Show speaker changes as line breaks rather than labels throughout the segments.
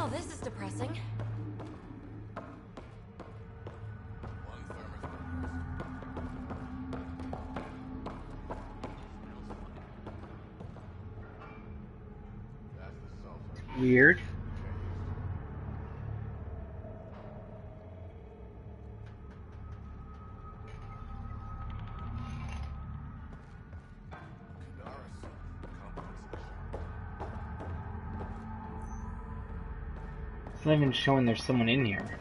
Well, this is depressing.
Weird. It's not even showing there's someone in here.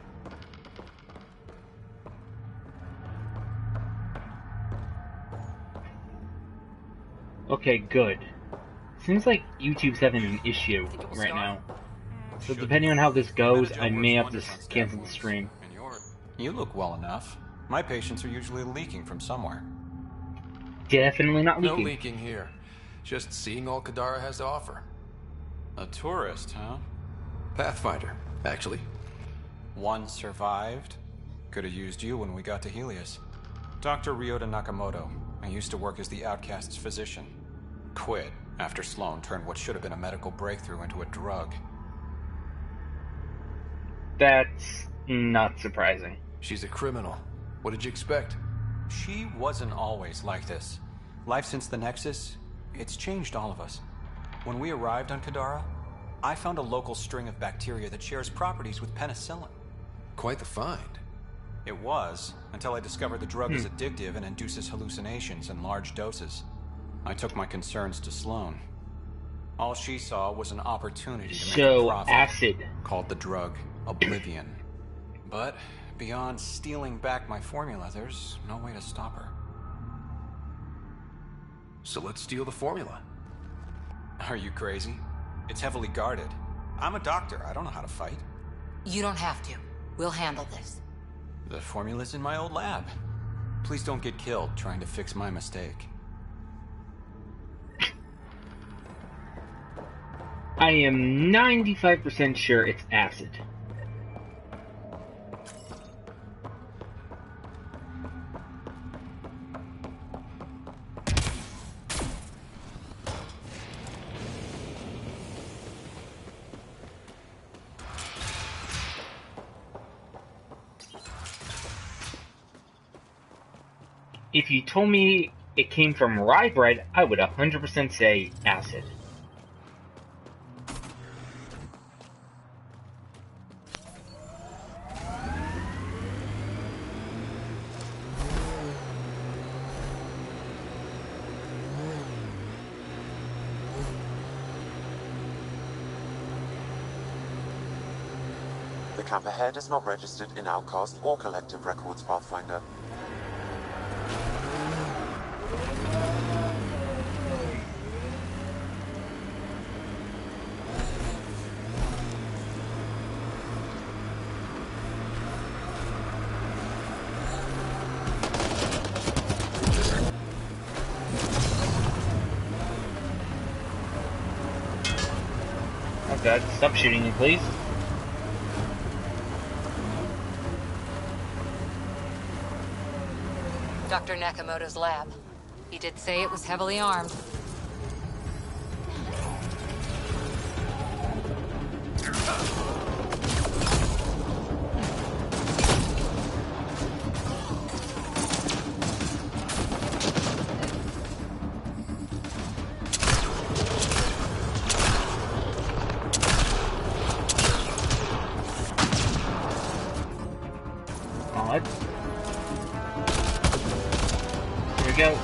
Okay, good. Seems like YouTube's having an issue right now. So depending on how this goes, I may have to cancel the stream.
You look well enough. My patients are usually leaking from somewhere.
Definitely not leaking.
No leaking here. Just seeing all Kadara has to offer.
A tourist, huh?
Pathfinder, actually.
One survived. Could have used you when we got to Helios. Dr. Ryota Nakamoto. I used to work as the Outcast's physician. Quit after Sloan turned what should have been a medical breakthrough into a drug.
That's not surprising.
She's a criminal. What did you expect?
She wasn't always like this. Life since the Nexus, it's changed all of us. When we arrived on Kadara, I found a local string of bacteria that shares properties with penicillin.
Quite the find.
It was, until I discovered the drug is addictive and induces hallucinations in large doses. I took my concerns to Sloan. All she saw was an opportunity to make a profit.
Acid.
Called the drug Oblivion. But beyond stealing back my formula, there's no way to stop her.
So let's steal the formula.
Are you crazy? It's heavily guarded. I'm a doctor. I don't know how to fight.
You don't have to. We'll handle this.
The formula's in my old lab. Please don't get killed trying to fix my mistake.
I am 95% sure it's acid. If you told me it came from rye bread, I would 100% say acid.
The camp ahead is not registered in Outcast or Collective Records, Pathfinder.
Oh god, stop shooting me, please.
Dr. Nakamoto's lab. He did say it was heavily armed.
Odd. Here we go.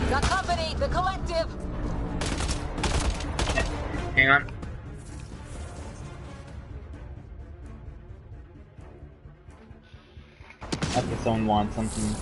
The company! The collective!
Hang on. Episode wants something.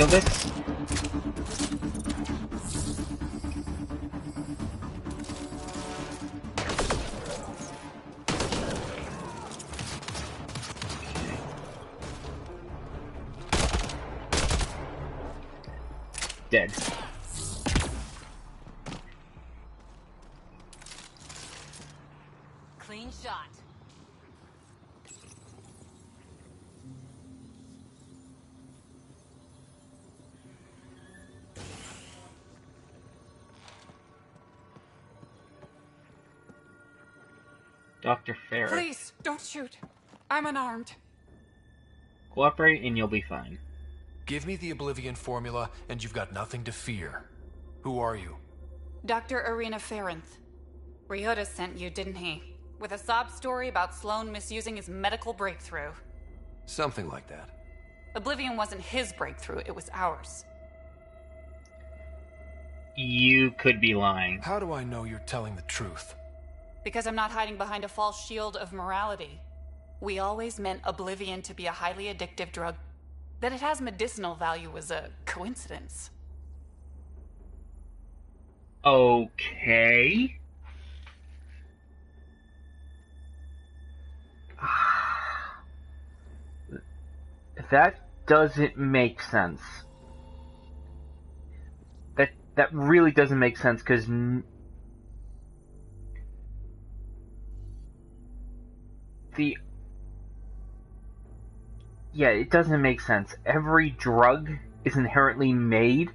of this. Dead.
Clean shot.
Dr. Ferris.
Please, don't shoot. I'm unarmed.
Cooperate and you'll be fine.
Give me the Oblivion formula, and you've got nothing to fear. Who are you?
Dr. Arena Ferenth. Ryota sent you, didn't he? With a sob story about Sloan misusing his medical breakthrough.
Something like that.
Oblivion wasn't his breakthrough, it was ours.
You could be lying.
How do I know you're telling the truth?
Because I'm not hiding behind a false shield of morality. We always meant Oblivion to be a highly addictive drug. That it has medicinal value was a coincidence.
Okay. That doesn't make sense. That really doesn't make sense, because yeah, it doesn't make sense. Every drug is inherently made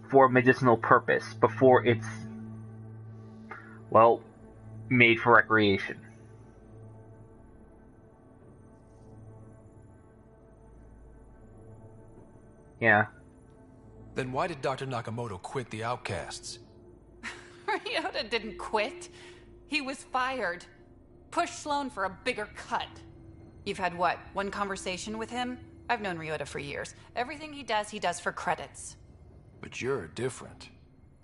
for medicinal purpose before it's, well, made for recreation. Yeah.
Then why did Dr. Nakamoto quit the Outcasts?
Ryota didn't quit. He was fired. Pushed Sloan for a bigger cut. You've had what, one conversation with him? I've known Ryota for years. Everything he does for credits.
But you're different.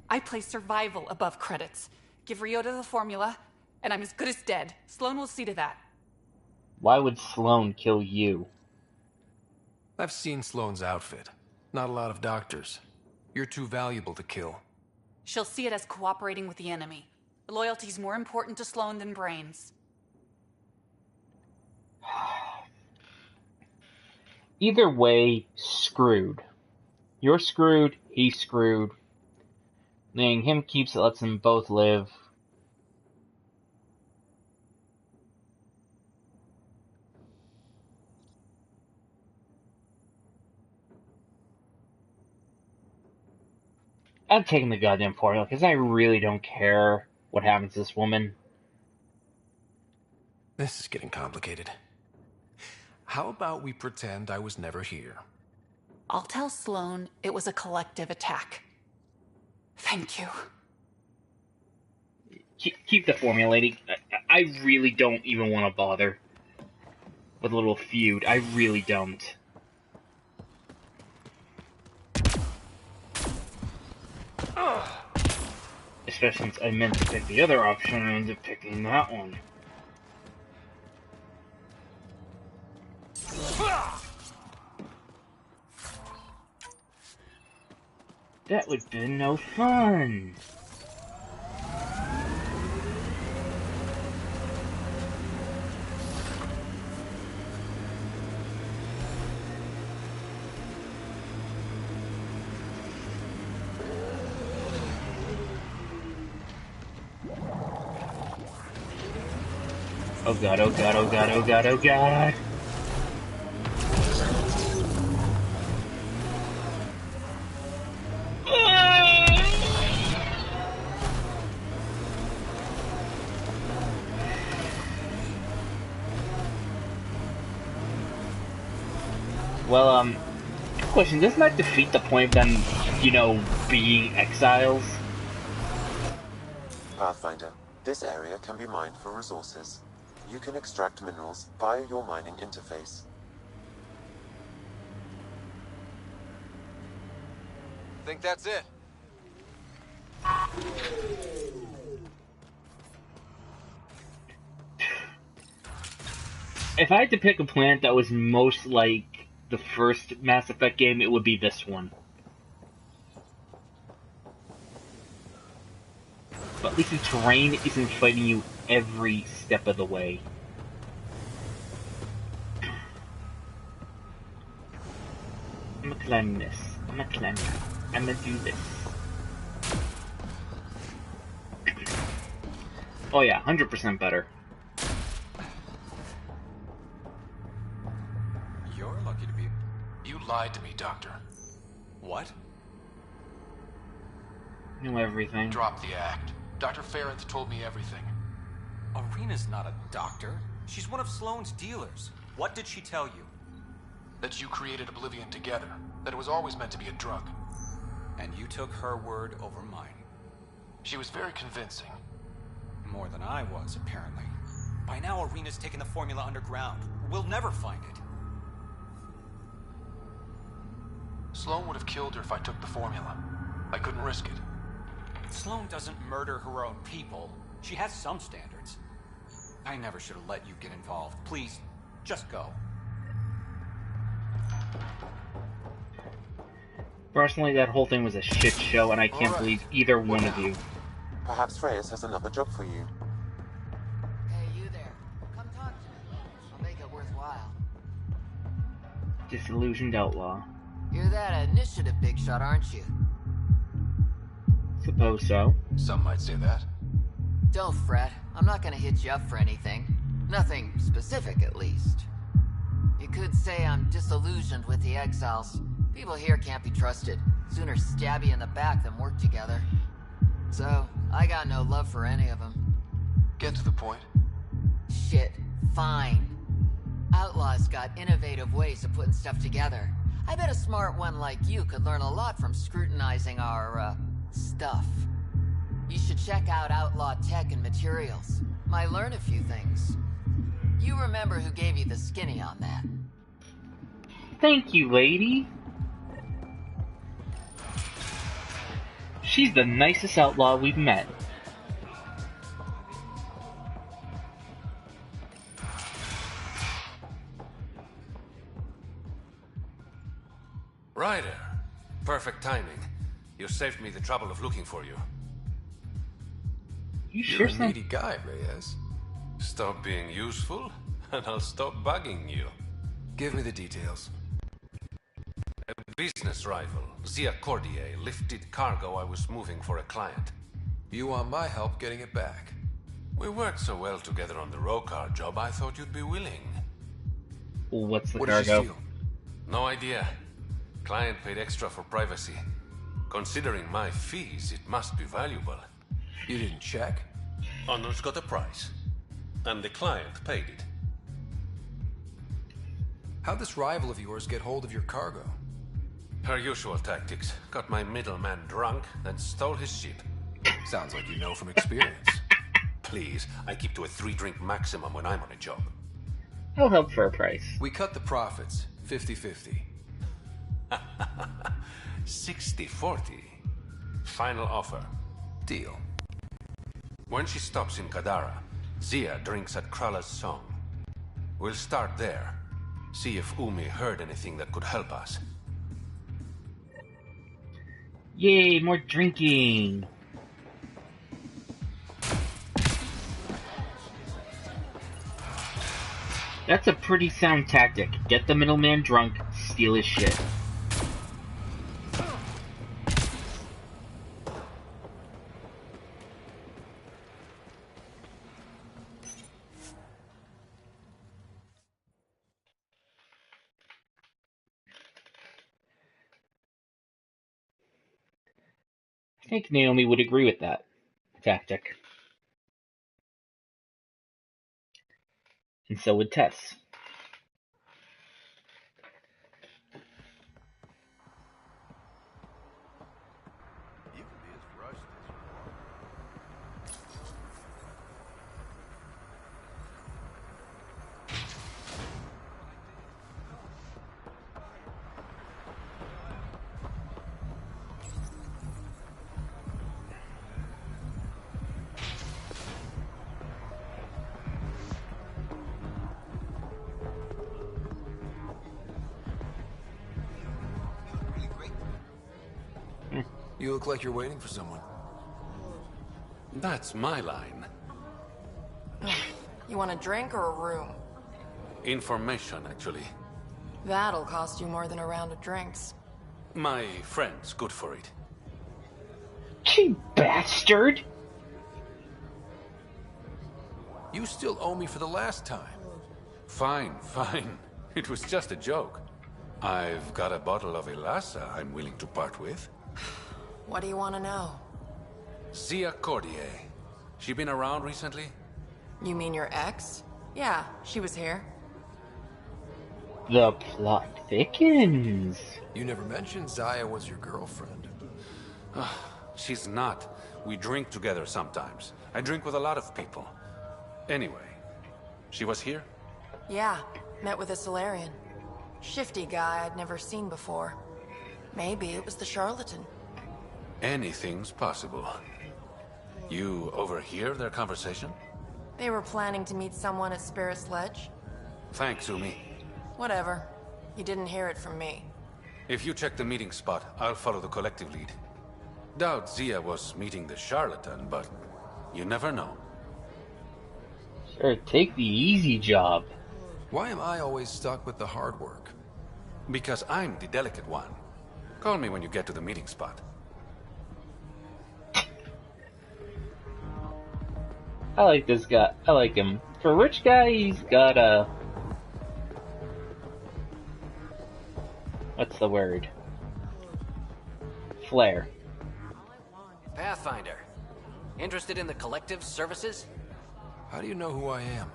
I place survival above credits. Give Ryota the formula, and I'm as good as dead. Sloan will see to that.
Why would Sloan kill you?
I've seen Sloane's outfit. Not a lot of doctors. You're too valuable to kill.
She'll see it as cooperating with the enemy. Loyalty's more important to Sloan than brains.
Either way, screwed. You're screwed, he's screwed. Letting him keeps it lets them both live. I'm taking the goddamn formula because I really don't care what happens to this woman.
This is getting complicated. How about we pretend I was never here?
I'll tell Sloan it was a collective attack. Thank you.
Keep the formula, lady. I really don't even want to bother with a little feud. I really don't. Especially since I meant to pick the other option and I ended up picking that one. That would have been no fun. Oh god, oh god, oh god, oh god, oh god. Well, question, doesn't that defeat the point of them, you know, being exiles?
Pathfinder, this area can be mined for resources. You can extract minerals via your mining interface.
Think that's it?
If I had to pick a planet that was most like the first Mass Effect game, it would be this one. But at least the terrain isn't fighting you every step of the way. I'm gonna climb this. I'm gonna climb that. I'm gonna do this. Oh yeah, 100% better.
You're lucky to be...
You lied to me, Doctor.
What?
Know everything.
Drop the act. Dr. Ferrith told me everything.
Arena's not a doctor. She's one of Sloane's dealers. What did she tell you?
That you created Oblivion together. That it was always meant to be a drug.
And you took her word over mine.
She was very convincing.
More than I was, apparently. By now, Arena's taken the formula underground. We'll never find it.
Sloane would have killed her if I took the formula. I couldn't risk it.
Sloane doesn't murder her own people. She has some standards. I never should have let you get involved. Please, just go.
Personally, that whole thing was a shit show, and I can't believe either one of you.
Perhaps Reyes has another job for you.
Hey, you there. Come talk to me. I'll make it worthwhile.
Disillusioned outlaw.
You're that initiative big shot, aren't you?
Suppose so.
Some might say that.
Don't fret. I'm not gonna hit you up for anything. Nothing specific, at least. You could say I'm disillusioned with the exiles. People here can't be trusted. Sooner stab you in the back than work together. So, I got no love for any of them.
Get to the point.
Shit. Fine. Outlaws got innovative ways of putting stuff together. I bet a smart one like you could learn a lot from scrutinizing our, stuff. You should check out Outlaw Tech and Materials. Might learn a few things. You remember who gave you the skinny on that?
Thank you, lady. She's the nicest outlaw we've met.
Ryder. Perfect timing. You saved me the trouble of looking for you.
You
You're
sure
a
son?
needy guy, Reyes.
Stop being useful, and I'll stop bugging you.
Give me the details.
A business rival, Zia Cordier, lifted cargo I was moving for a client.
You want my help getting it back.
We worked so well together on the Rokar job, I thought you'd be willing.
What's the
What did you
cargo?
steal?
No idea. Client paid extra for privacy. Considering my fees, it must be valuable.
You didn't check?
Honor's got a price. And the client paid it.
How'd this rival of yours get hold of your cargo?
Her usual tactics. Got my middleman drunk, then stole his ship.
Sounds like you know from experience.
Please, I keep to a 3-drink maximum when I'm on a job.
I'll help for a price.
We cut the profits, 50-50.
60-40. Final offer.
Deal.
When she stops in Kadara, Zia drinks at Krala's song. We'll start there. See if Umi heard anything that could help us.
Yay, more drinking! That's a pretty sound tactic. Get the middleman drunk, steal his shit. I think Naomi would agree with that tactic. And so would Tess.
You look like you're waiting for someone.
That's my line.
You want a drink or a room?
Information, actually.
That'll cost you more than a round of drinks.
My friend's good for it.
You bastard!
You still owe me for the last time.
Fine, fine. It was just a joke. I've got a bottle of Elasa I'm willing to part with.
What do you want to know?
Zia Cordier. She been around recently?
You mean your ex? Yeah, she was here.
The plot thickens.
You never mentioned Zaya was your girlfriend.
She's not. We drink together sometimes. I drink with a lot of people. Anyway, she was here?
Yeah, met with a Solarian. Shifty guy I'd never seen before. Maybe it was the charlatan.
Anything's possible. You overhear their conversation?
They were planning to meet someone at Spirit's Ledge.
Thanks, Umi.
Whatever. You didn't hear it from me.
If you check the meeting spot, I'll follow the collective lead. Doubt Zia was meeting the charlatan, but you never know.
Sure, take the easy job.
Why am I always stuck with the hard work?
Because I'm the delicate one. Call me when you get to the meeting spot.
I like this guy. I like him. For a rich guy, he's got a... What's the word? Flair.
Pathfinder. Interested in the Collective's services?
How do you know who I am?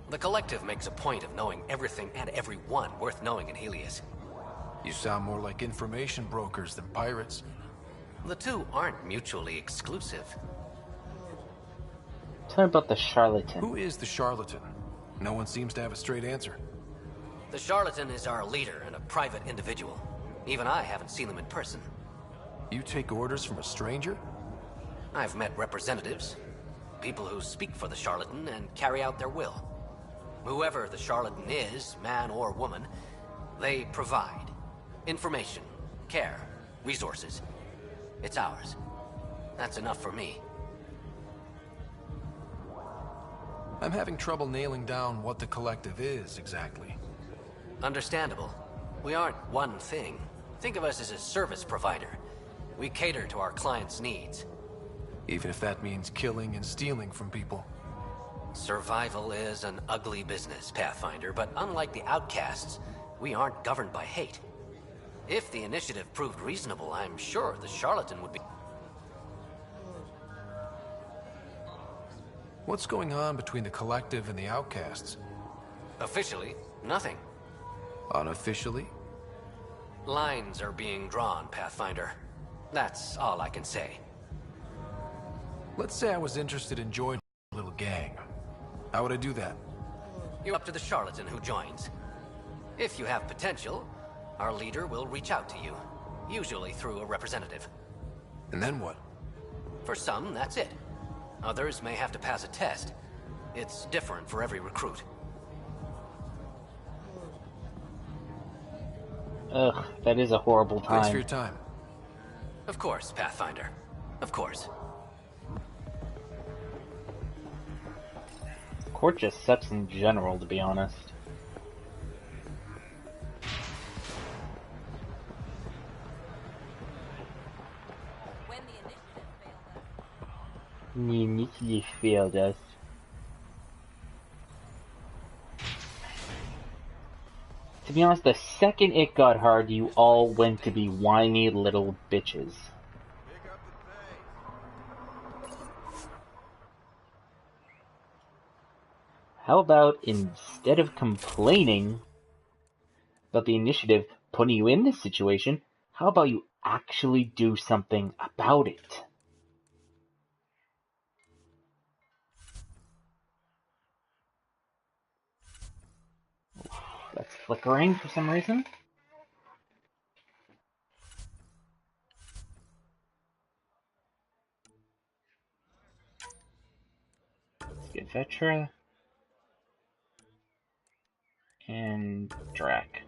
The Collective makes a point of knowing everything and everyone worth knowing in Helios.
You sound more like information brokers than pirates.
The two aren't mutually exclusive.
Tell me about the charlatan.
Who is the charlatan? No one seems to have a straight answer.
The charlatan is our leader and a private individual. Even I haven't seen them in person.
You take orders from a stranger?
I've met representatives. People who speak for the charlatan and carry out their will. Whoever the charlatan is, man or woman, they provide information, care, resources. It's ours. That's enough for me.
I'm having trouble nailing down what the Collective is, exactly.
Understandable. We aren't one thing. Think of us as a service provider. We cater to our clients' needs.
Even if that means killing and stealing from people.
Survival is an ugly business, Pathfinder, but unlike the outcasts, we aren't governed by hate. If the initiative proved reasonable, I'm sure the charlatan would be...
What's going on between the Collective and the outcasts?
Officially, nothing.
Unofficially?
Lines are being drawn, Pathfinder. That's all I can say.
Let's say I was interested in joining a little gang. How would I do that?
You're up to the charlatan who joins. If you have potential, our leader will reach out to you, usually through a representative.
And then what?
For some, that's it. Others may have to pass a test. It's different for every recruit.
Ugh, that is a horrible time.
Thanks for your time.
Of course, Pathfinder. Of course.
Court just sucks in general, to be honest. The initiative failed us. To be honest, the second it got hard, you all went to be whiny little bitches. How about instead of complaining about the initiative putting you in this situation, how about you actually do something about it? That's flickering for some reason. Let's get Vetra and Drac.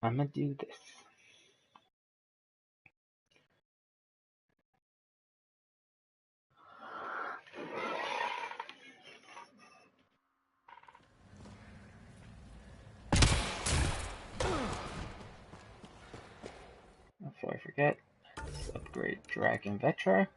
I'm gonna do this. Before I forget, let's upgrade Dragon Vetra.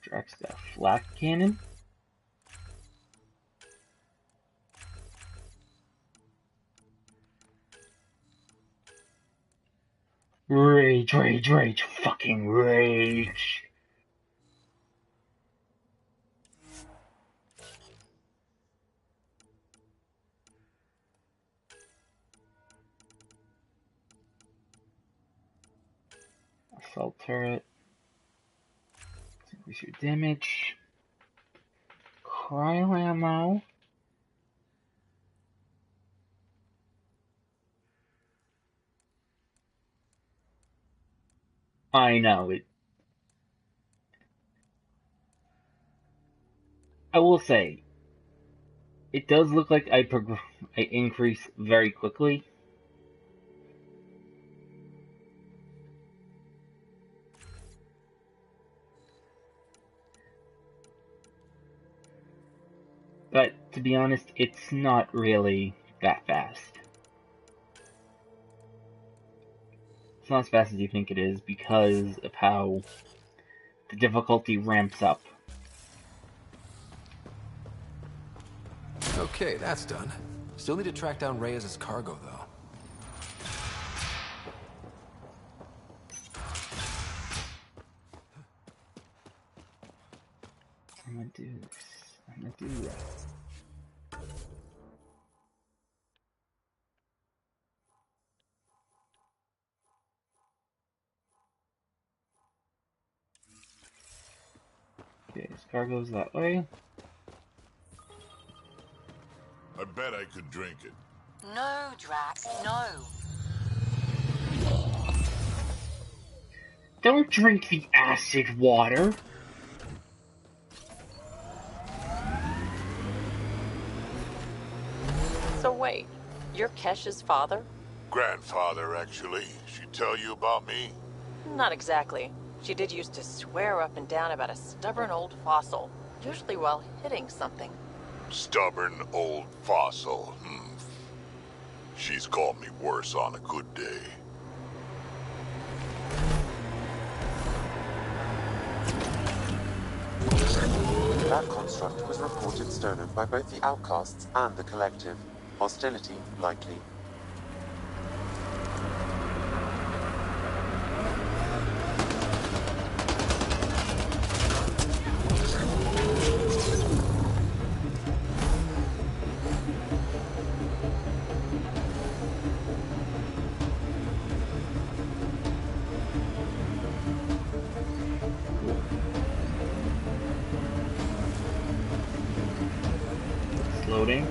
Drax got a flak cannon. Rage, rage, rage, fucking rage. Assault turret. Increase your damage. Cryo ammo. I know it. I will say, it does look like I increase very quickly. But to be honest, it's not really that fast. It's not as fast as you think it is because of how the difficulty ramps up.
Okay, that's done. Still need to track down Reyes' cargo, though.
I'm gonna do this. I'm gonna do that. Okay, his cargo's that way.
I bet I could drink it.
No, Drax, no.
Don't drink the acid water!
So wait, you're Kesh's father?
Grandfather, actually. She tell you about me?
Not exactly. She did used to swear up and down about a stubborn old fossil, usually while hitting something.
Stubborn old fossil. She's called me worse on a good day.
That construct was reported stolen by both the Outcasts and the Collective. Hostility likely.
Loading.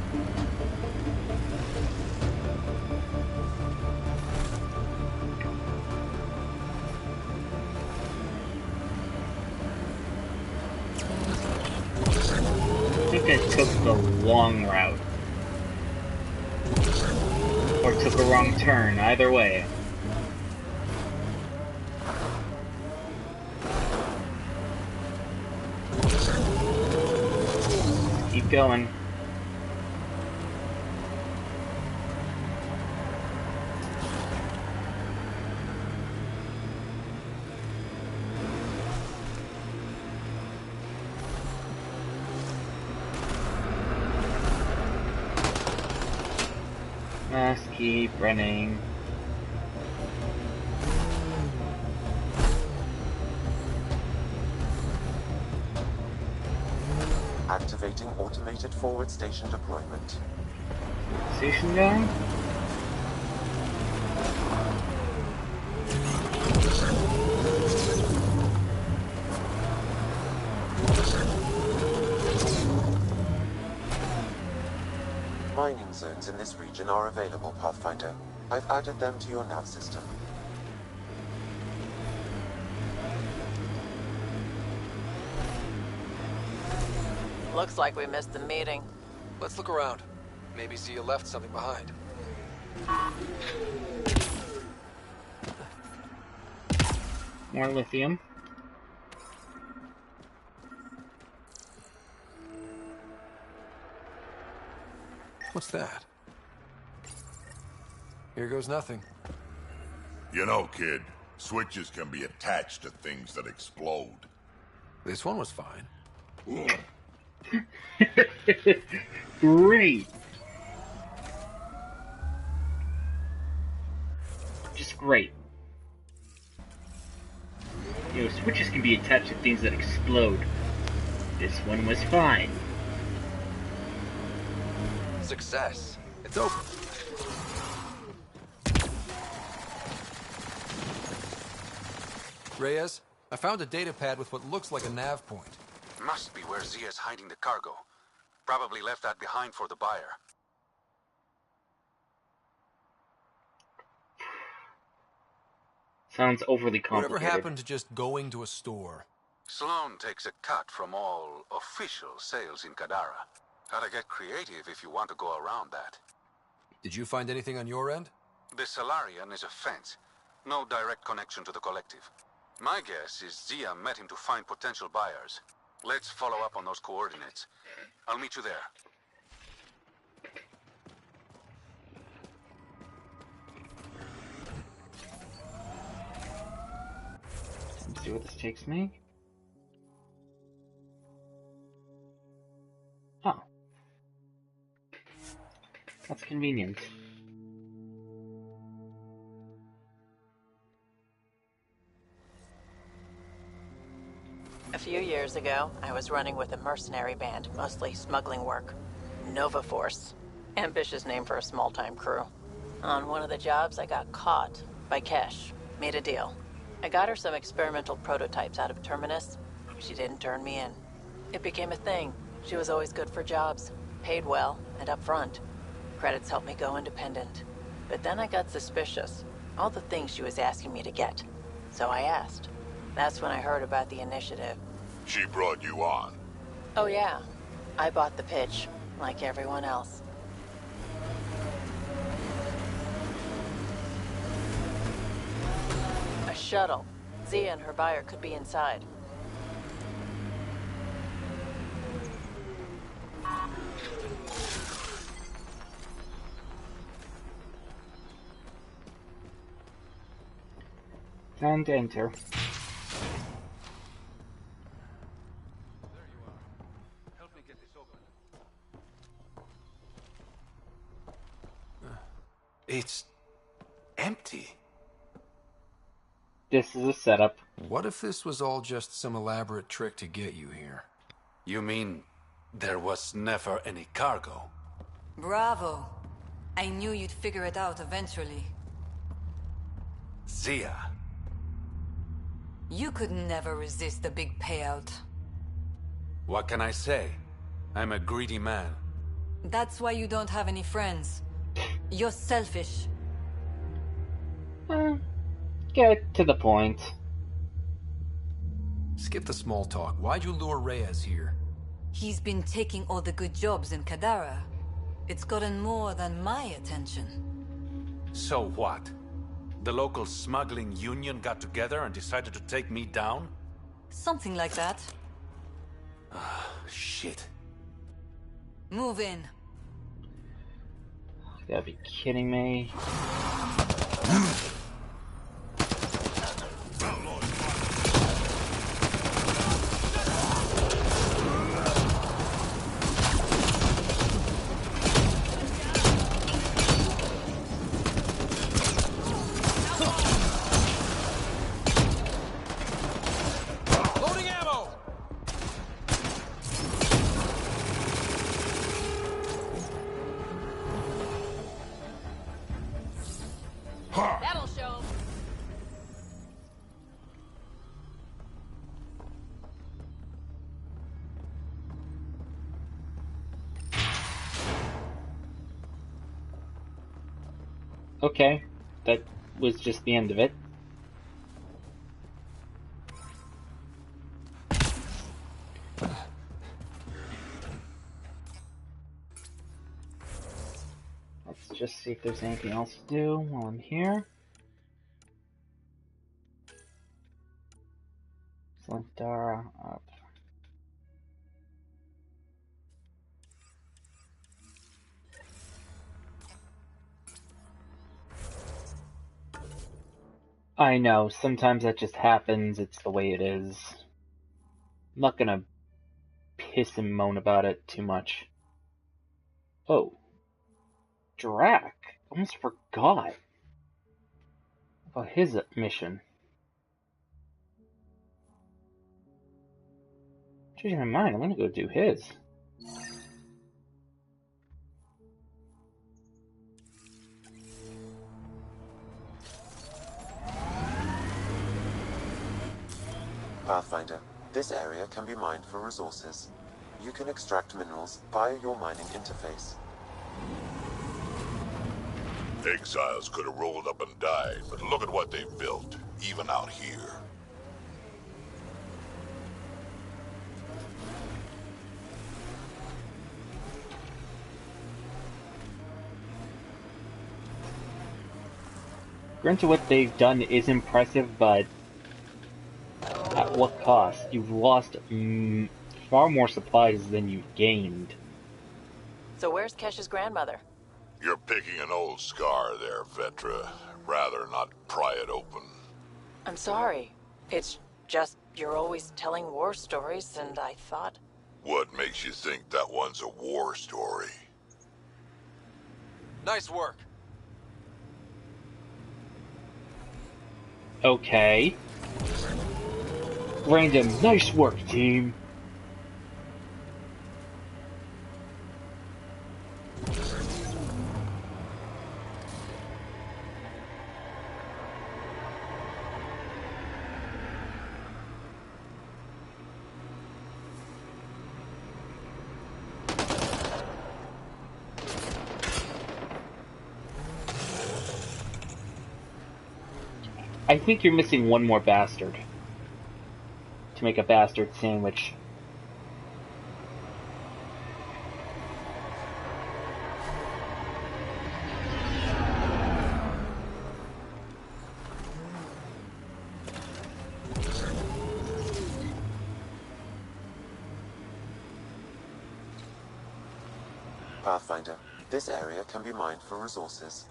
I think I took the long route. Or took a wrong turn, either way. Keep going. Let's keep running.
Activating automated forward station deployment.
conversation going?
Mining zones in this region are available, Pathfinder. I've added them to your nav system.
Looks like we missed the meeting.
Let's look around. Maybe Zia left something behind.
More lithium.
What's that? Here goes nothing.
You know, kid, switches can be attached to things that explode.
This one was fine.
Great. Just great. You know, switches can be attached to things that explode. This one was fine.
Success. It's open.
Reyes, I found a data pad with what looks like a nav point.
Must be where Zia's hiding the cargo. Probably left that behind for the buyer.
Sounds overly complicated.
Whatever happened to just going to a store?
Sloan takes a cut from all official sales in Kadara. Gotta get creative if you want to go around that.
Did you find anything on your end?
The Salarian is a fence. No direct connection to the collective. My guess is Zia met him to find potential buyers. Let's follow up on those coordinates. I'll meet you there.
Let's see what this takes me. Oh. That's convenient.
A few years ago, I was running with a mercenary band, mostly smuggling work. Nova Force. Ambitious name for a small-time crew. On one of the jobs, I got caught by Kesh. Made a deal. I got her some experimental prototypes out of Terminus. She didn't turn me in. It became a thing. She was always good for jobs, paid well, and upfront. Credits helped me go independent. But then I got suspicious. All the things she was asking me to get. So I asked. That's when I heard about the initiative.
She brought you on.
Oh yeah. I bought the pitch, like everyone else. A shuttle. Zia and her buyer could be inside.
Time to enter.
It's empty.
This is a setup.
What if this was all just some elaborate trick to get you here?
You mean there was never any cargo?
Bravo. I knew you'd figure it out eventually.
Zia.
You could never resist the big payout.
What can I say? I'm a greedy man.
That's why you don't have any friends. You're selfish.
Get to the point.
Skip the small talk. Why'd you lure Reyes here?
He's been taking all the good jobs in Kadara. It's gotten more than my attention.
So what? The local smuggling union got together and decided to take me down?
Something like that.
Shit.
Move in.
You gotta be kidding me. Okay, that was just the end of it. Let's just see if there's anything else to do while I'm here. Link Dara up. I know, sometimes that just happens, it's the way it is. I'm not gonna piss and moan about it too much. Oh. Drac! Almost forgot about his mission. Changing my mind, I'm gonna go do his.
Pathfinder, this area can be mined for resources. You can extract minerals via your mining interface.
Exiles could have rolled up and died, but look at what they've built, even out here.
Granted, what they've done is impressive, but at what cost? You've lost far more supplies than you've gained.
So where's Kesh's grandmother?
You're picking an old scar there, Vetra. Rather not pry it open.
I'm sorry. It's just you're always telling war stories, and I thought...
What makes you think that one's a war story?
Nice work.
Okay. Random, nice work, team. I think you're missing one more bastard to make a bastard sandwich.
Pathfinder, this area can be mined for resources.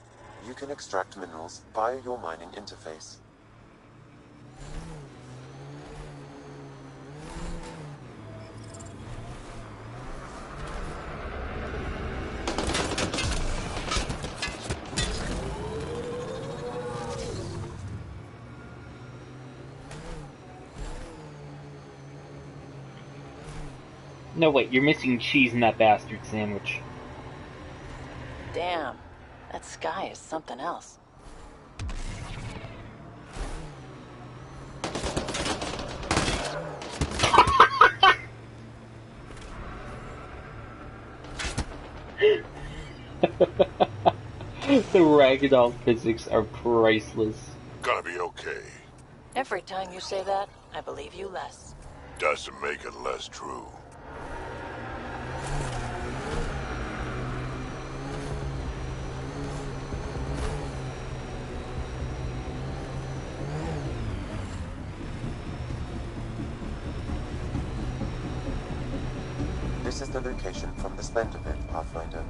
You can extract minerals via your mining interface.
No, wait, you're missing cheese in that bastard sandwich.
Damn, that sky is something else.
The ragdoll physics are priceless.
Gonna be okay.
Every time you say that, I believe you less.
Doesn't make it less true.
This is the location from the Splendor Pit, Pathfinder.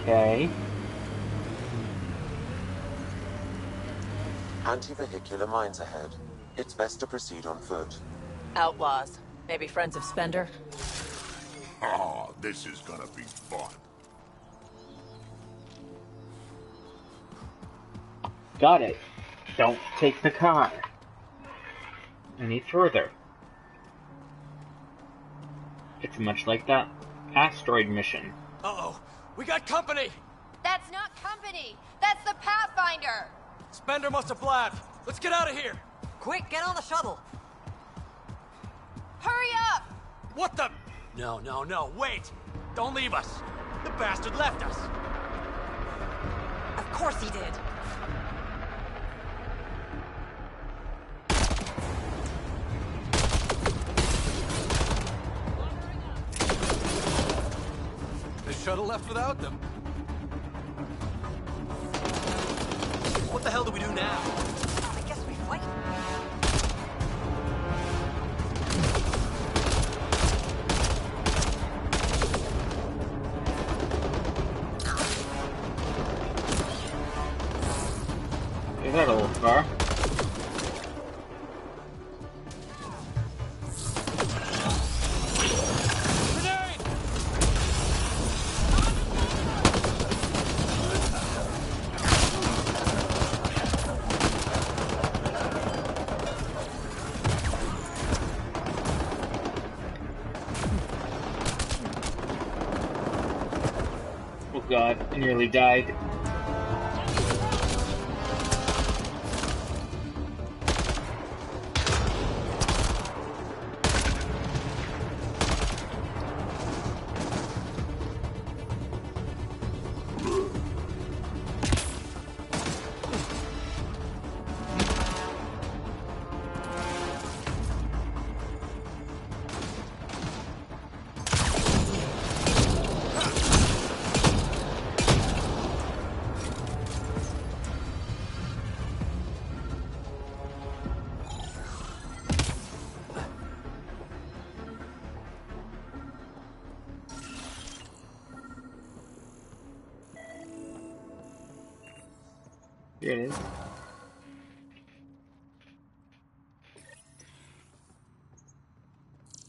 Okay.
Anti-vehicular mines ahead. It's best to proceed on foot.
Outlaws. Maybe friends of Spender?
Oh, this is gonna be fun.
Got it. Don't take the car any further. It's much like that asteroid mission.
Uh-oh, we got company!
That
That's not company! That's the Pathfinder!
Spender must have blabbed. Let's get out of here!
Quick, get on the shuttle!
Hurry up!
What the? No, wait! Don't leave us! The bastard left us!
Of course he did.
The shuttle left without them.
What the hell do we do now?
I guess we fight.
Is that a little far? Oh god, I nearly died. Here it is.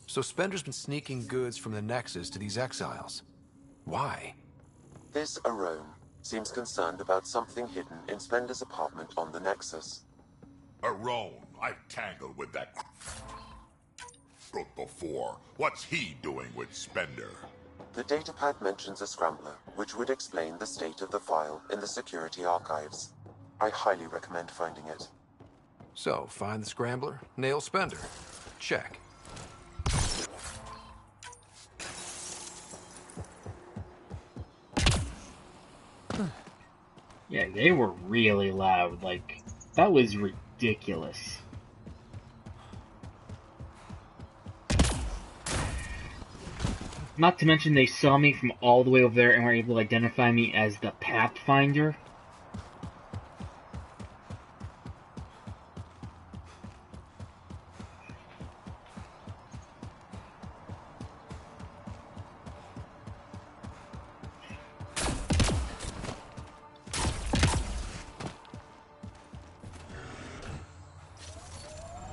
So Spender's been sneaking goods from the Nexus to these exiles. Why?
This Arome seems concerned about something hidden in Spender's apartment on the Nexus.
Arone, I've tangled with that crook before. What's he doing with Spender?
The datapad mentions a scrambler, which would explain the state of the file in the security archives. I highly recommend finding it.
So, find the scrambler, nail Spender. Check.
Yeah, they were really loud. Like, that was ridiculous. Not to mention they saw me from all the way over there and were able to identify me as the Pathfinder.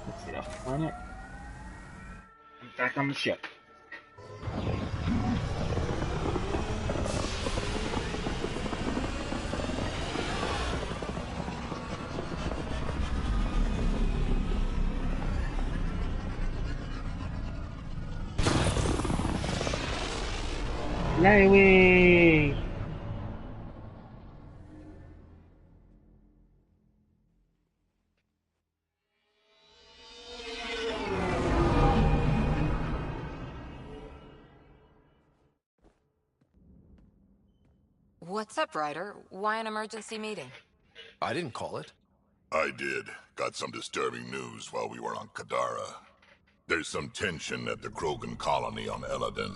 Let's get off the planet. I'm back on the ship. Fly away!
What's up, Ryder? Why an emergency meeting?
I didn't call it.
I did. Got some disturbing news while we were on Kadara. There's some tension at the Krogan colony on Eladin.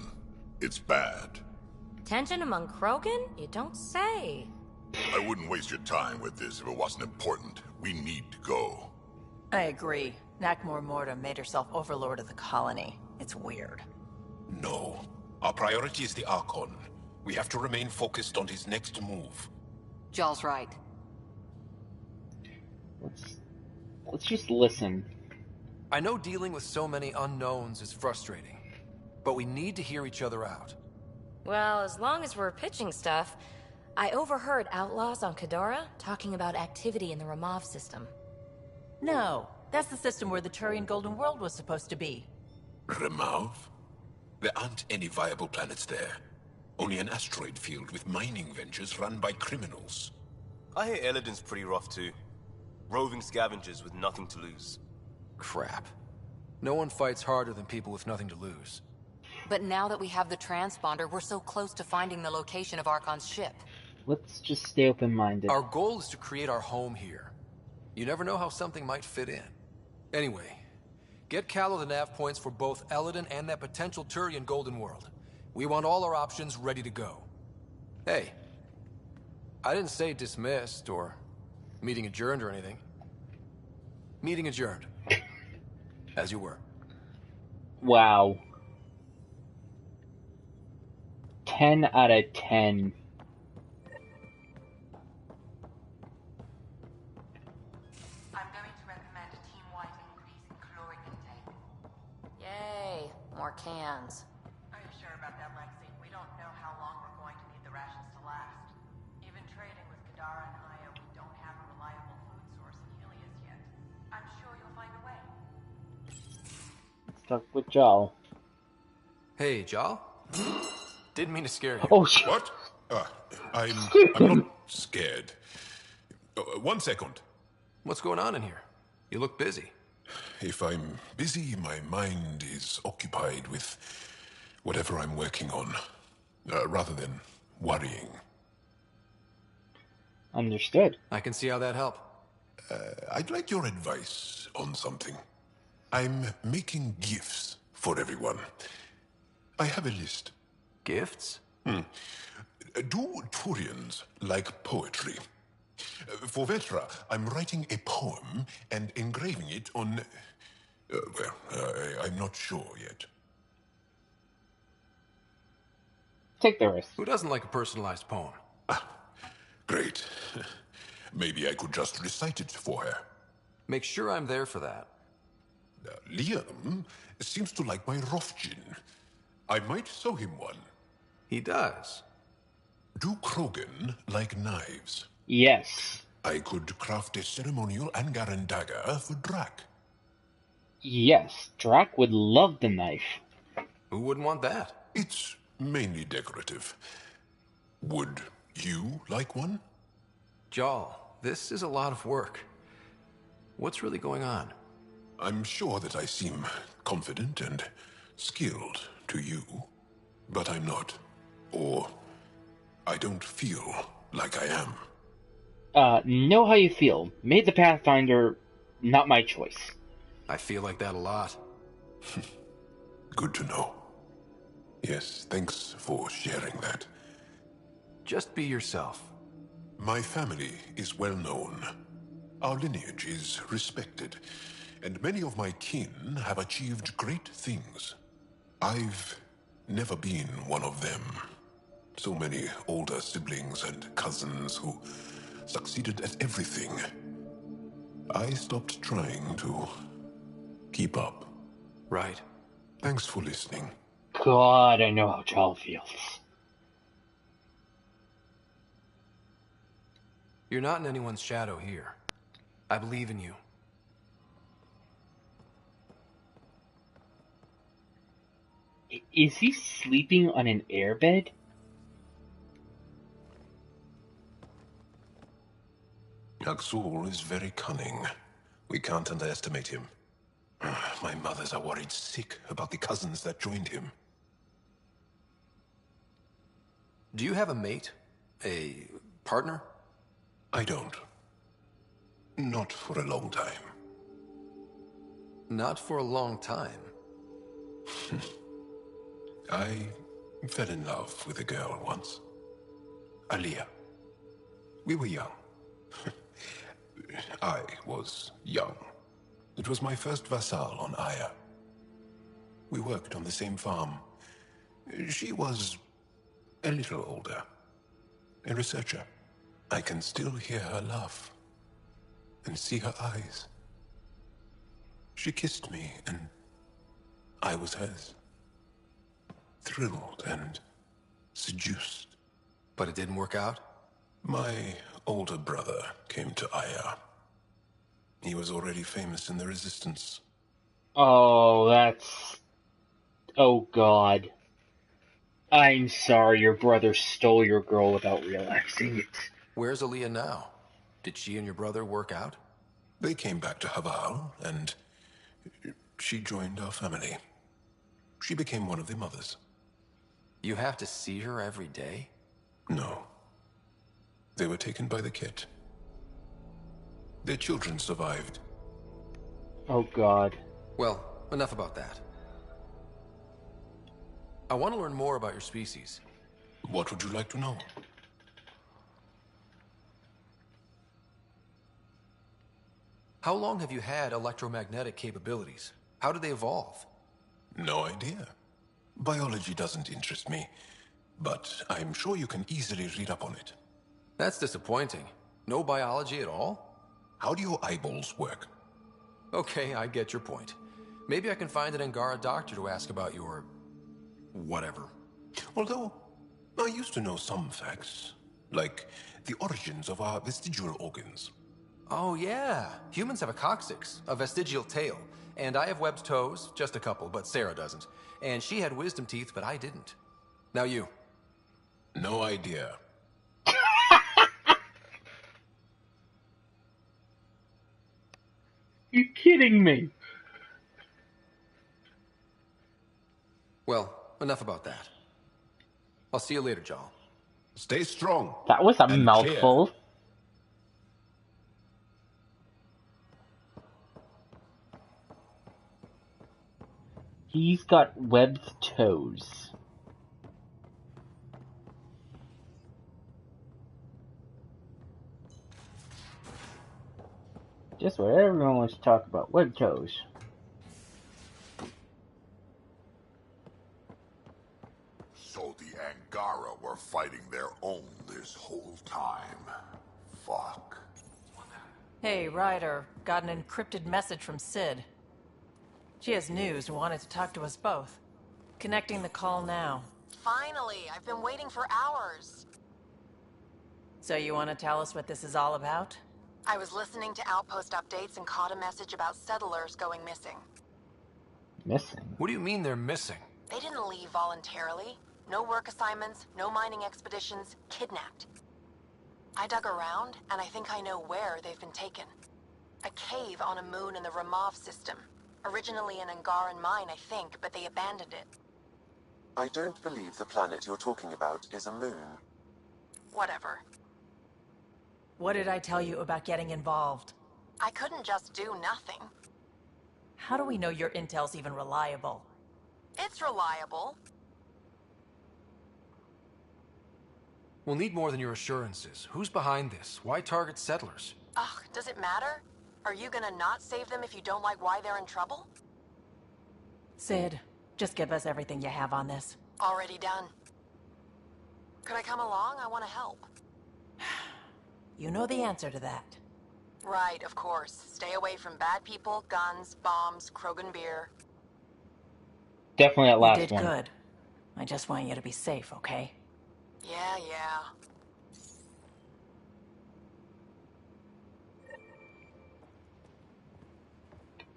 It's bad.
Tension among Krogan? You don't say.
I wouldn't waste your time with this if it wasn't important. We need to go.
I agree. Nakmor Morta made herself overlord of the colony. It's weird.
No. Our priority is the Archon. We have to remain focused on his next move.
Jall's right.
Let's just listen.
I know dealing with so many unknowns is frustrating, but we need to hear each other out.
Well, as long as we're pitching stuff, I overheard outlaws on Kadara talking about activity in the Ramov system.
No, that's the system where the Turian Golden World was supposed to be.
Remov? There aren't any viable planets there. Only an asteroid field with mining ventures run by criminals.
I hear Eladin's pretty rough too. Roving scavengers with nothing to lose.
Crap. No one fights harder than people with nothing to lose.
But now that we have the transponder, we're so close to finding the location of Archon's ship.
Let's just stay open-minded.
Our goal is to create our home here. You never know how something might fit in. Anyway, get Callow the nav points for both Eladin and that potential Turian Golden World. We want all our options ready to go. Hey, I didn't say dismissed or meeting adjourned or anything. Meeting adjourned. As you were.
Wow. 10 out of 10.
Yay, more cans.
Are you sure about that, Lexi? We don't know how long we're going to need the rations to last. Even trading with Kadara and Aya, we don't have a reliable food source in Helios yet. I'm sure you'll find a way.
Stuck with Jal.
Hey, Jal? Didn't mean to scare you.
Oh, shit.
What? I'm not scared. 1 second.
What's going on in here? You look busy.
If I'm busy, my mind is occupied with whatever I'm working on, rather than worrying.
Understood.
I can see how that helped.
I'd like your advice on something. I'm making gifts for everyone. I have a list.
Gifts?
Do Turians like poetry? For Vetra, I'm writing a poem and engraving it on... I'm not sure yet.
Take the risk.
Who doesn't like a personalized poem?
Great. Maybe I could just recite it for her.
Make sure I'm there for that.
Liam seems to like my Rofgin. I might sew him one.
He does.
Do Krogan like knives?
Yes.
I could craft a ceremonial Angaran dagger for Drac.
Yes, Drac would love the knife.
Who wouldn't want that?
It's mainly decorative. Would you like one?
Jal, this is a lot of work. What's really going on?
I'm sure that I seem confident and skilled to you, but I'm not. Or I don't feel like I am.
Know how you feel. Made the Pathfinder not my choice.
I feel like that a lot.
Good to know. Yes, thanks for sharing that.
Just be yourself.
My family is well known. Our lineage is respected, and many of my kin have achieved great things. I've never been one of them. So many older siblings and cousins who succeeded at everything. I stopped trying to keep up.
Right.
Thanks for listening.
God, I know how Jal feels.
You're not in anyone's shadow here. I believe in you.
Is he sleeping on an airbed?
Aksul is very cunning. We can't underestimate him. My mothers are worried sick about the cousins that joined him.
Do you have a mate? A partner?
I don't. Not for a long time.
Not for a long time?
I fell in love with a girl once. Aliyah. We were young. I was young. It was my first vassal on Aya. We worked on the same farm. She was a little older. A researcher. I can still hear her laugh. And see her eyes. She kissed me, and I was hers. Thrilled and seduced.
But it didn't work out?
My older brother came to Aya. He was already famous in the Resistance.
Oh, that's... Oh, God. I'm sorry, your brother stole your girl without realizing it.
Where's Aaliyah now? Did she and your brother work out?
They came back to Haval, and she joined our family. She became one of the mothers.
You have to see her every day?
No. They were taken by the Ket. Their children survived.
Oh god.
Well, enough about that. I want to learn more about your species.
What would you like to know?
How long have you had electromagnetic capabilities? How did they evolve?
No idea. Biology doesn't interest me, but I'm sure you can easily read up on it.
That's disappointing. No biology at all?
How do your eyeballs work?
Okay, I get your point. Maybe I can find an Angara doctor to ask about your... whatever.
Although, I used to know some facts, like the origins of our vestigial organs.
Oh yeah, humans have a coccyx, a vestigial tail, and I have webbed toes, just a couple, but Sarah doesn't. And she had wisdom teeth, but I didn't. Now you.
No idea.
You kidding me?
Well, enough about that. I'll see you later, Jal.
Stay strong.
That was a mouthful.
Clear.
He's got webbed toes. Just what everyone wants to talk about, webbed toes.
So the Angara were fighting their own this whole time. Fuck.
Hey, Ryder. Got an encrypted message from Sid. She has news and wanted to talk to us both. Connecting the call now.
Finally! I've been waiting for hours.
So you want to tell us what this is all about?
I was listening to Outpost updates and caught a message about settlers going missing.
Missing?
What do you mean they're missing?
They didn't leave voluntarily. No work assignments, no mining expeditions, kidnapped. I dug around, and I think I know where they've been taken. A cave on a moon in the Ramov system. Originally an Angaran mine, I think, but they abandoned it.
I don't believe the planet you're talking about is a moon.
Whatever.
What did I tell you about getting involved?
I couldn't just do nothing.
How do we know your intel's even reliable?
It's reliable.
We'll need more than your assurances. Who's behind this? Why target settlers?
Ugh, does it matter? Are you gonna not save them if you don't like why they're in trouble?
Sid, just give us everything you have on this.
Already done. Could I come along? I want to help.
You know the answer to that.
Right, of course. Stay away from bad people, guns, bombs, Krogan beer.
Definitely that last
one. You did
one.
good. I just want you to be safe, okay?
Yeah.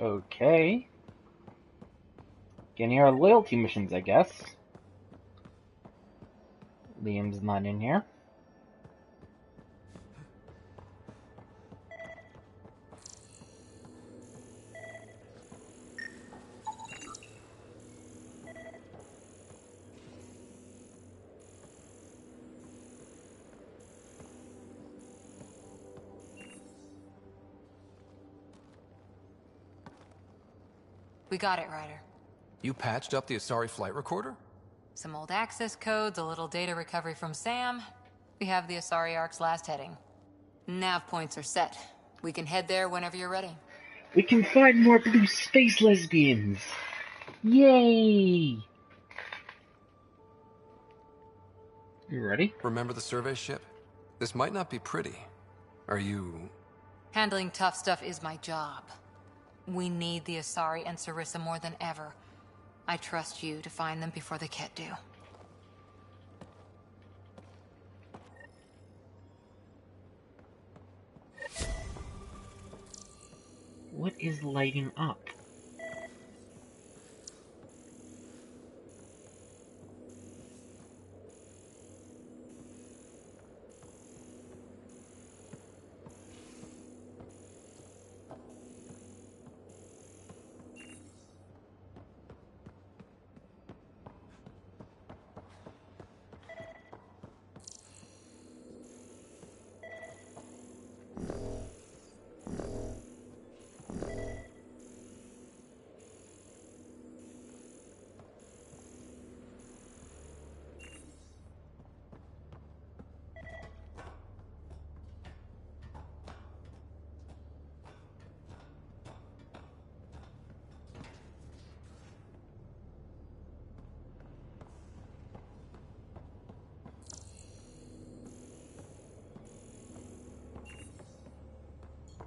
Okay. Getting our loyalty missions, I guess. Liam's not in here.
We got it, Ryder.
You patched up the Asari flight recorder?
Some old access codes, a little data recovery from Sam. We have the Asari Ark's last heading. Nav points are set. We can head there whenever you're ready.
We can find more blue space lesbians! Yay! You ready?
Remember the survey ship? This might not be pretty. Are you...
Handling tough stuff is my job. We need the Asari and Sarissa more than ever. I trust you to find them before the Ket do.
What is lighting up?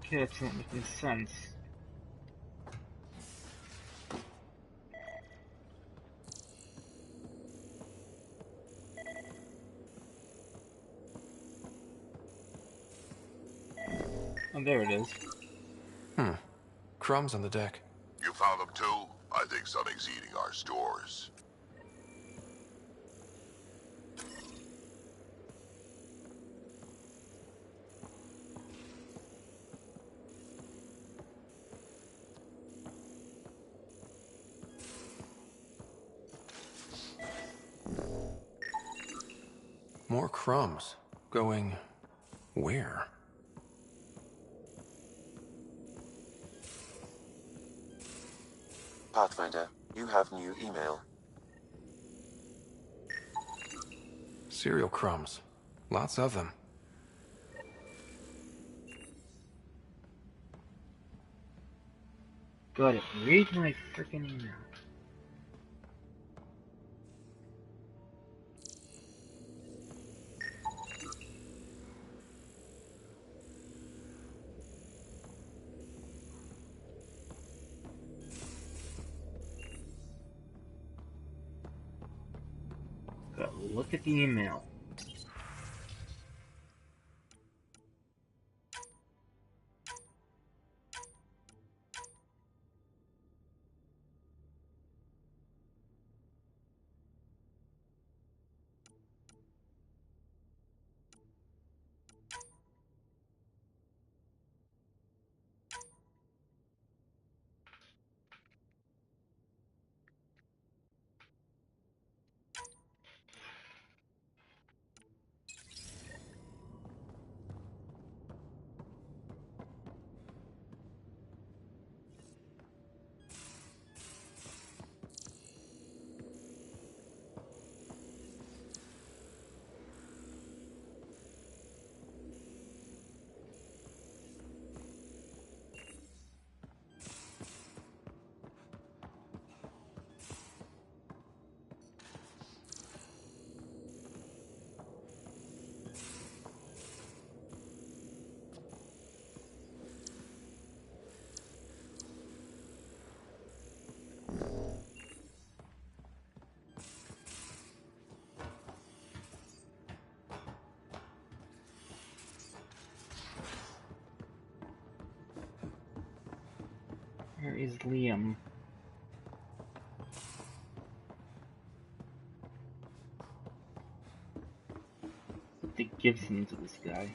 Okay, that's not making sense. Oh, there it is.
Crumbs on the deck.
You found them too? I think something's eating our stores.
More crumbs. Going... where?
Pathfinder, you have new email.
Cereal crumbs. Lots of them.
Got it. Read my freaking email. Look at the email. Where is Liam? What the Gibson to this guy?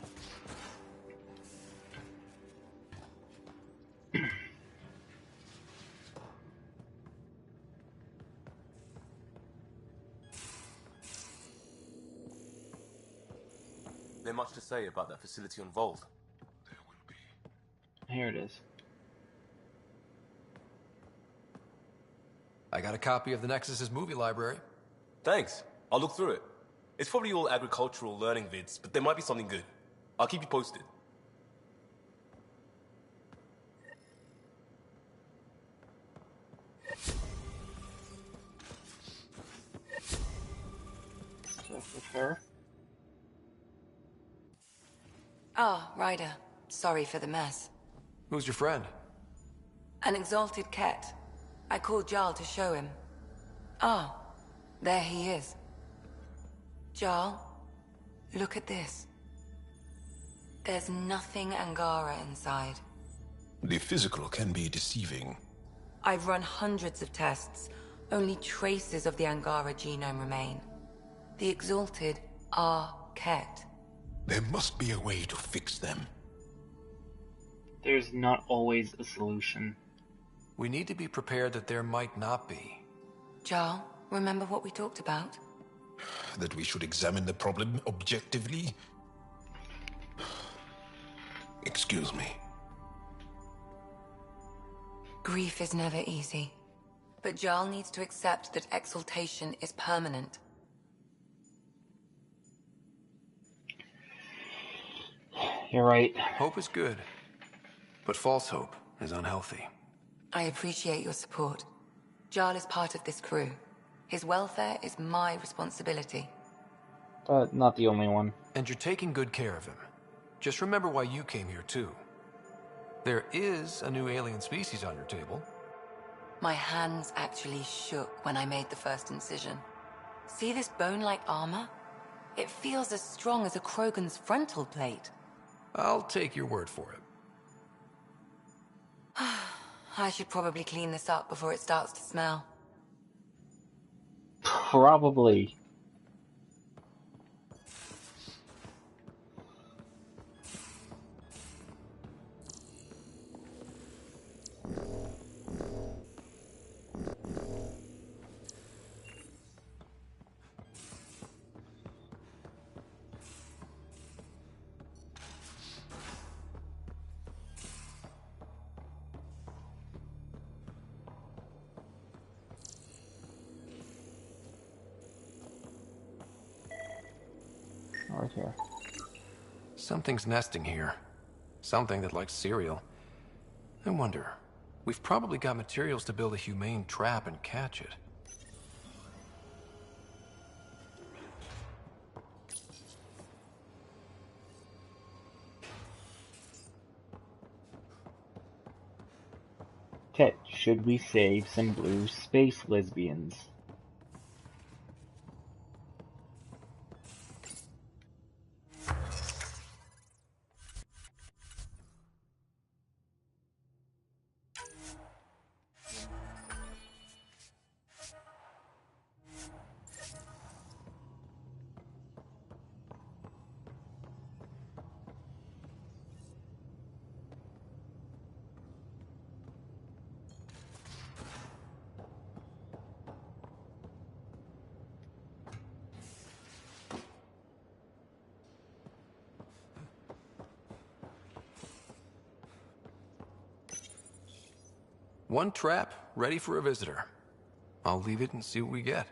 There much to say about that facility on Volt?
Here it is.
I got a copy of the Nexus's movie library.
Thanks. I'll look through it. It's probably all agricultural learning vids, but there might be something good. I'll keep you posted.
So with her.
Ah, Ryder. Sorry for the mess.
Who's your friend?
An exalted cat. I called Jarl to show him. Ah, there he is. Jarl, look at this. There's nothing Angara inside.
The physical can be deceiving.
I've run hundreds of tests. Only traces of the Angara genome remain. The Exalted are Ket.
There must be a way to fix them.
There's not always a solution.
We need to be prepared that there might not be.
Jarl, remember what we talked about?
That we should examine the problem objectively? Excuse me.
Grief is never easy. But Jarl needs to accept that exaltation is permanent.
You're right.
Hope is good, but false hope is unhealthy.
I appreciate your support. Jarl is part of this crew. His welfare is my responsibility.
But not the only one.
And you're taking good care of him. Just remember why you came here, too. There is a new alien species on your table.
My hands actually shook when I made the first incision. See this bone-like armor? It feels as strong as a Krogan's frontal plate.
I'll take your word for it.
I should probably clean this up before it starts to smell.
Probably. Right here.
Something's nesting here. Something that likes cereal. I wonder. We've probably got materials to build a humane trap and catch it.
Okay, should we save some blue space lesbians?
One trap, ready for a visitor. I'll leave it and see what we get.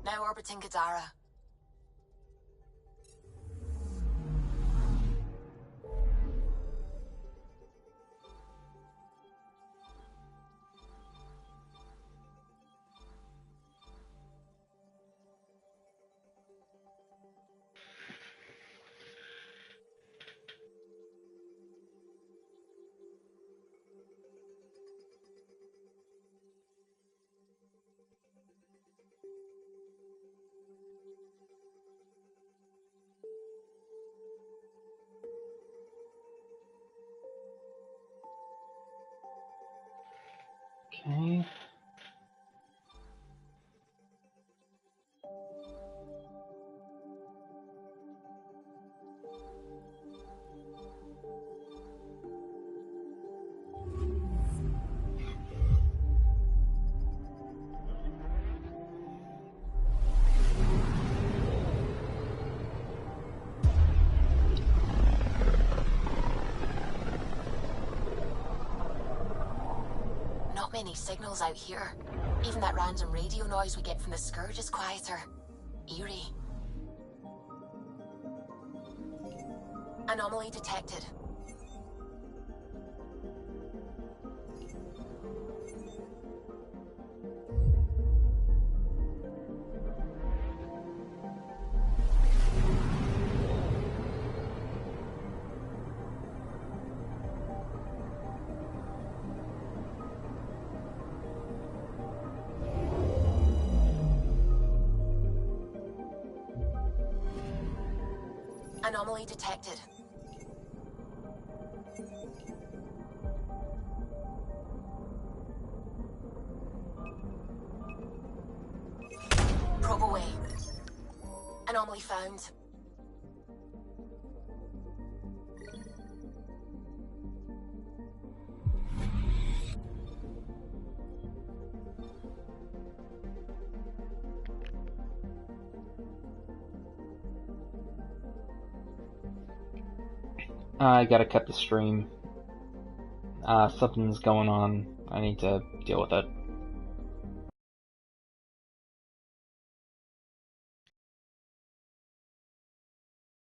Now orbiting Kadara.
Okay.
Not many signals out here. Even that random radio noise we get from the Scourge is quieter. Eerie. Anomaly detected. Anomaly detected. Probe away. Anomaly found.
I gotta cut the stream. Something's going on. I need to deal with it.